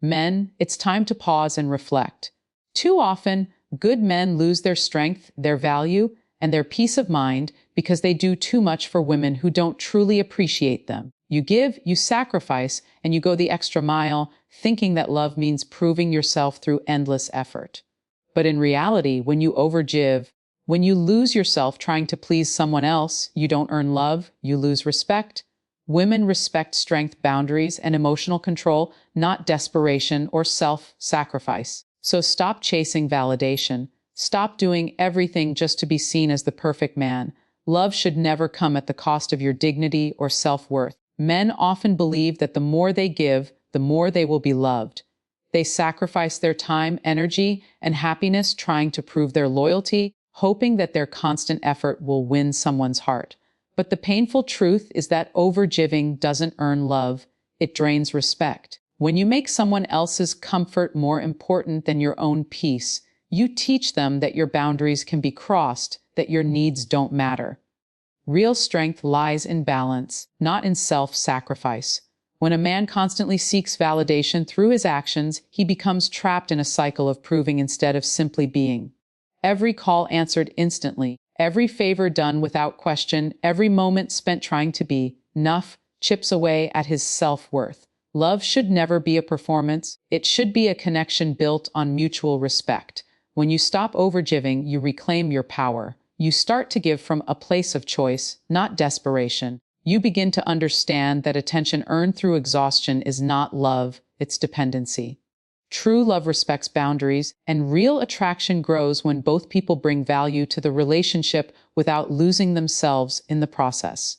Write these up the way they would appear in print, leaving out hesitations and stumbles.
Men, it's time to pause and reflect. Too often, good men lose their strength, their value, and their peace of mind because they do too much for women who don't truly appreciate them. You give, you sacrifice, and you go the extra mile, thinking that love means proving yourself through endless effort. But in reality, when you overgive, when you lose yourself trying to please someone else, you don't earn love, you lose respect. Women respect strength, boundaries, and emotional control, not desperation or self-sacrifice. So stop chasing validation. Stop doing everything just to be seen as the perfect man. Love should never come at the cost of your dignity or self-worth. Men often believe that the more they give, the more they will be loved. They sacrifice their time, energy, and happiness trying to prove their loyalty, hoping that their constant effort will win someone's heart. But the painful truth is that overgiving doesn't earn love, it drains respect. When you make someone else's comfort more important than your own peace, you teach them that your boundaries can be crossed, that your needs don't matter. Real strength lies in balance, not in self-sacrifice. When a man constantly seeks validation through his actions, he becomes trapped in a cycle of proving instead of simply being. Every call answered instantly, every favor done without question, every moment spent trying to be enough chips away at his self-worth. Love should never be a performance. It should be a connection built on mutual respect. When you stop overgiving, you reclaim your power. You start to give from a place of choice, not desperation. You begin to understand that attention earned through exhaustion is not love, it's dependency. True love respects boundaries, and real attraction grows when both people bring value to the relationship without losing themselves in the process.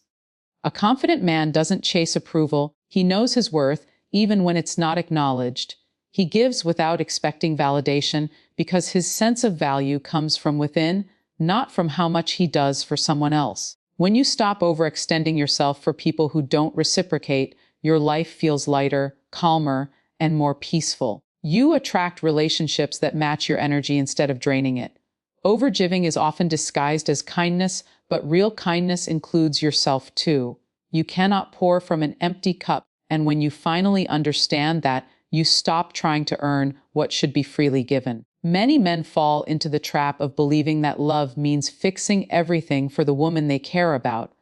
A confident man doesn't chase approval. He knows his worth, even when it's not acknowledged. He gives without expecting validation because his sense of value comes from within, not from how much he does for someone else. When you stop overextending yourself for people who don't reciprocate, your life feels lighter, calmer, and more peaceful. You attract relationships that match your energy instead of draining it. Overgiving is often disguised as kindness, but real kindness includes yourself too. You cannot pour from an empty cup, and when you finally understand that, you stop trying to earn what should be freely given. Many men fall into the trap of believing that love means fixing everything for the woman they care about.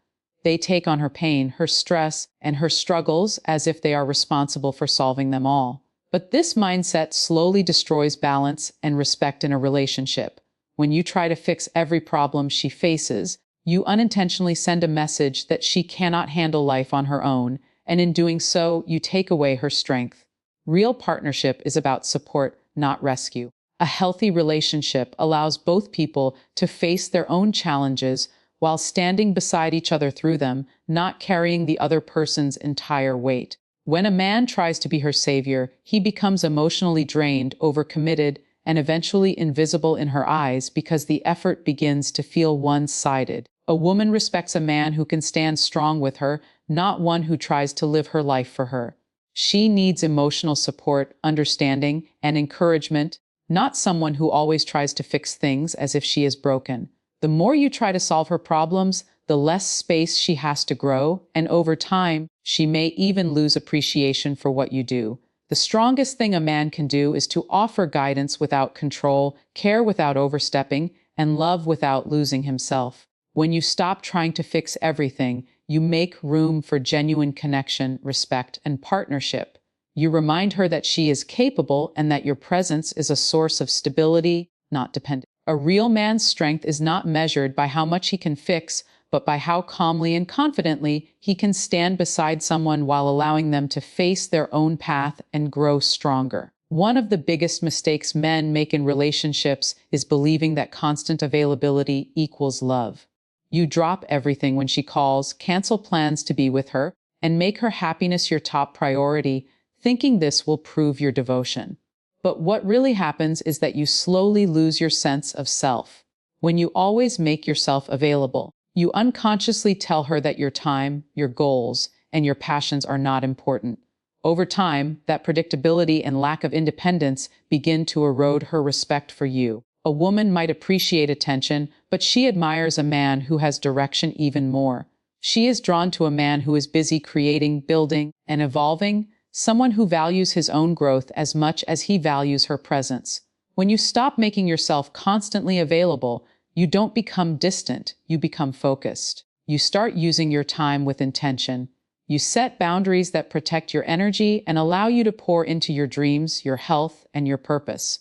They take on her pain, her stress, and her struggles as if they are responsible for solving them all. But this mindset slowly destroys balance and respect in a relationship. When you try to fix every problem she faces, you unintentionally send a message that she cannot handle life on her own, and in doing so, you take away her strength. Real partnership is about support, not rescue. A healthy relationship allows both people to face their own challenges while standing beside each other through them, not carrying the other person's entire weight. When a man tries to be her savior, he becomes emotionally drained, overcommitted, and eventually invisible in her eyes because the effort begins to feel one-sided. A woman respects a man who can stand strong with her, not one who tries to live her life for her. She needs emotional support, understanding, and encouragement, not someone who always tries to fix things as if she is broken. The more you try to solve her problems, the less space she has to grow, and over time, she may even lose appreciation for what you do. The strongest thing a man can do is to offer guidance without control, care without overstepping, and love without losing himself. When you stop trying to fix everything, you make room for genuine connection, respect, and partnership. You remind her that she is capable and that your presence is a source of stability, not dependence. A real man's strength is not measured by how much he can fix, but by how calmly and confidently he can stand beside someone while allowing them to face their own path and grow stronger. One of the biggest mistakes men make in relationships is believing that constant availability equals love. You drop everything when she calls, cancel plans to be with her, and make her happiness your top priority, thinking this will prove your devotion. But what really happens is that you slowly lose your sense of self. When you always make yourself available, you unconsciously tell her that your time, your goals, and your passions are not important. Over time, that predictability and lack of independence begin to erode her respect for you. A woman might appreciate attention, but she admires a man who has direction even more. She is drawn to a man who is busy creating, building, and evolving, someone who values his own growth as much as he values her presence. When you stop making yourself constantly available, you don't become distant, you become focused. You start using your time with intention. You set boundaries that protect your energy and allow you to pour into your dreams, your health, and your purpose.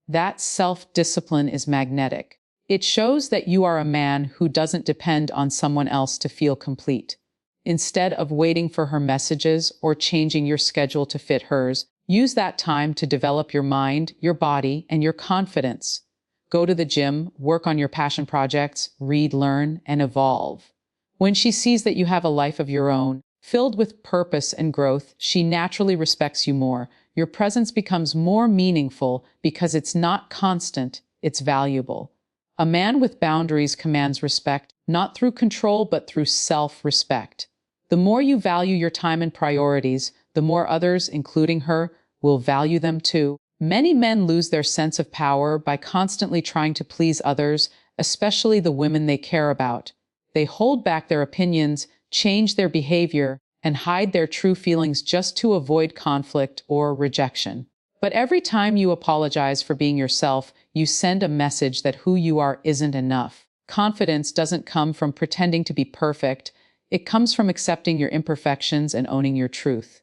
That self-discipline is magnetic. It shows that you are a man who doesn't depend on someone else to feel complete. Instead of waiting for her messages or changing your schedule to fit hers, use that time to develop your mind, your body, and your confidence. Go to the gym, work on your passion projects, read, learn, and evolve. When she sees that you have a life of your own, filled with purpose and growth, she naturally respects you more. Your presence becomes more meaningful because it's not constant, it's valuable. A man with boundaries commands respect, not through control, but through self-respect. The more you value your time and priorities, the more others, including her, will value them too. Many men lose their sense of power by constantly trying to please others, especially the women they care about. They hold back their opinions, change their behavior, and hide their true feelings just to avoid conflict or rejection. But every time you apologize for being yourself, you send a message that who you are isn't enough. Confidence doesn't come from pretending to be perfect. It comes from accepting your imperfections and owning your truth.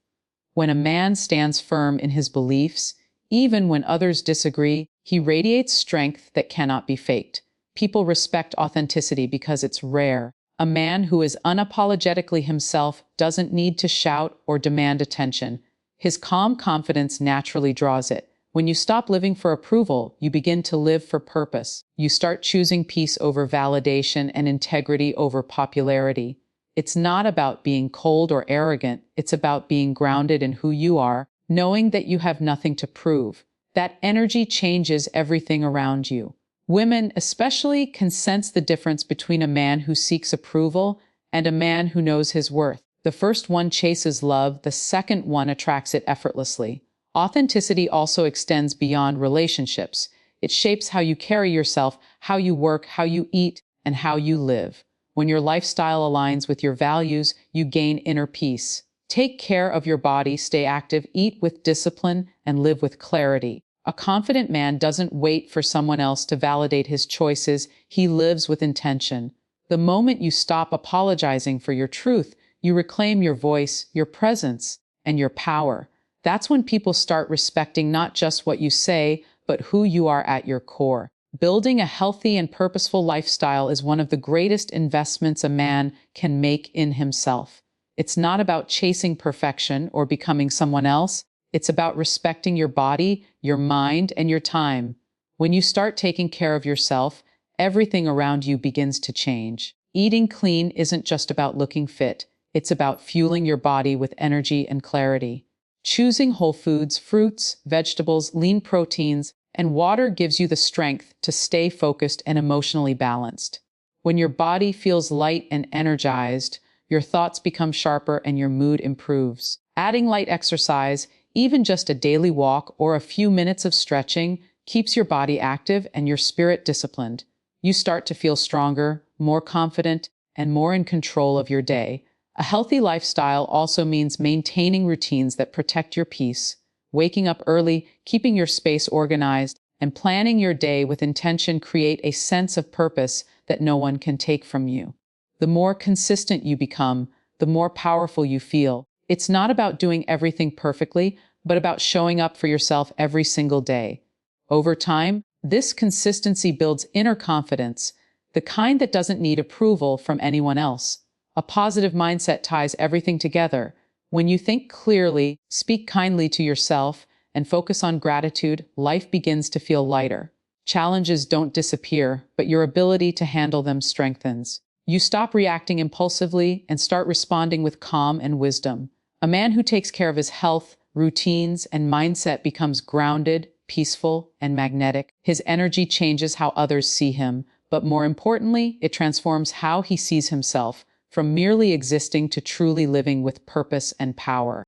When a man stands firm in his beliefs, even when others disagree, he radiates strength that cannot be faked. People respect authenticity because it's rare. A man who is unapologetically himself doesn't need to shout or demand attention. His calm confidence naturally draws it. When you stop living for approval, you begin to live for purpose. You start choosing peace over validation and integrity over popularity. It's not about being cold or arrogant. It's about being grounded in who you are, knowing that you have nothing to prove. That energy changes everything around you. Women, especially, can sense the difference between a man who seeks approval and a man who knows his worth. The first one chases love, the second one attracts it effortlessly. Authenticity also extends beyond relationships. It shapes how you carry yourself, how you work, how you eat, and how you live. When your lifestyle aligns with your values, you gain inner peace. Take care of your body, stay active, eat with discipline, and live with clarity. A confident man doesn't wait for someone else to validate his choices. He lives with intention. The moment you stop apologizing for your truth, you reclaim your voice, your presence, and your power. That's when people start respecting not just what you say, but who you are at your core. Building a healthy and purposeful lifestyle is one of the greatest investments a man can make in himself. It's not about chasing perfection or becoming someone else. It's about respecting your body, your mind, and your time. When you start taking care of yourself, everything around you begins to change. Eating clean isn't just about looking fit. It's about fueling your body with energy and clarity. Choosing whole foods, fruits, vegetables, lean proteins, and water gives you the strength to stay focused and emotionally balanced. When your body feels light and energized, your thoughts become sharper and your mood improves. Adding light exercise, even just a daily walk or a few minutes of stretching, keeps your body active and your spirit disciplined. You start to feel stronger, more confident, and more in control of your day. A healthy lifestyle also means maintaining routines that protect your peace, waking up early, keeping your space organized, and planning your day with intention create a sense of purpose that no one can take from you. The more consistent you become, the more powerful you feel. It's not about doing everything perfectly, but about showing up for yourself every single day. Over time, this consistency builds inner confidence, the kind that doesn't need approval from anyone else. A positive mindset ties everything together. When you think clearly, speak kindly to yourself, and focus on gratitude, life begins to feel lighter. Challenges don't disappear, but your ability to handle them strengthens. You stop reacting impulsively and start responding with calm and wisdom. A man who takes care of his health, routines, and mindset becomes grounded, peaceful, and magnetic. His energy changes how others see him, but more importantly, it transforms how he sees himself, from merely existing to truly living with purpose and power.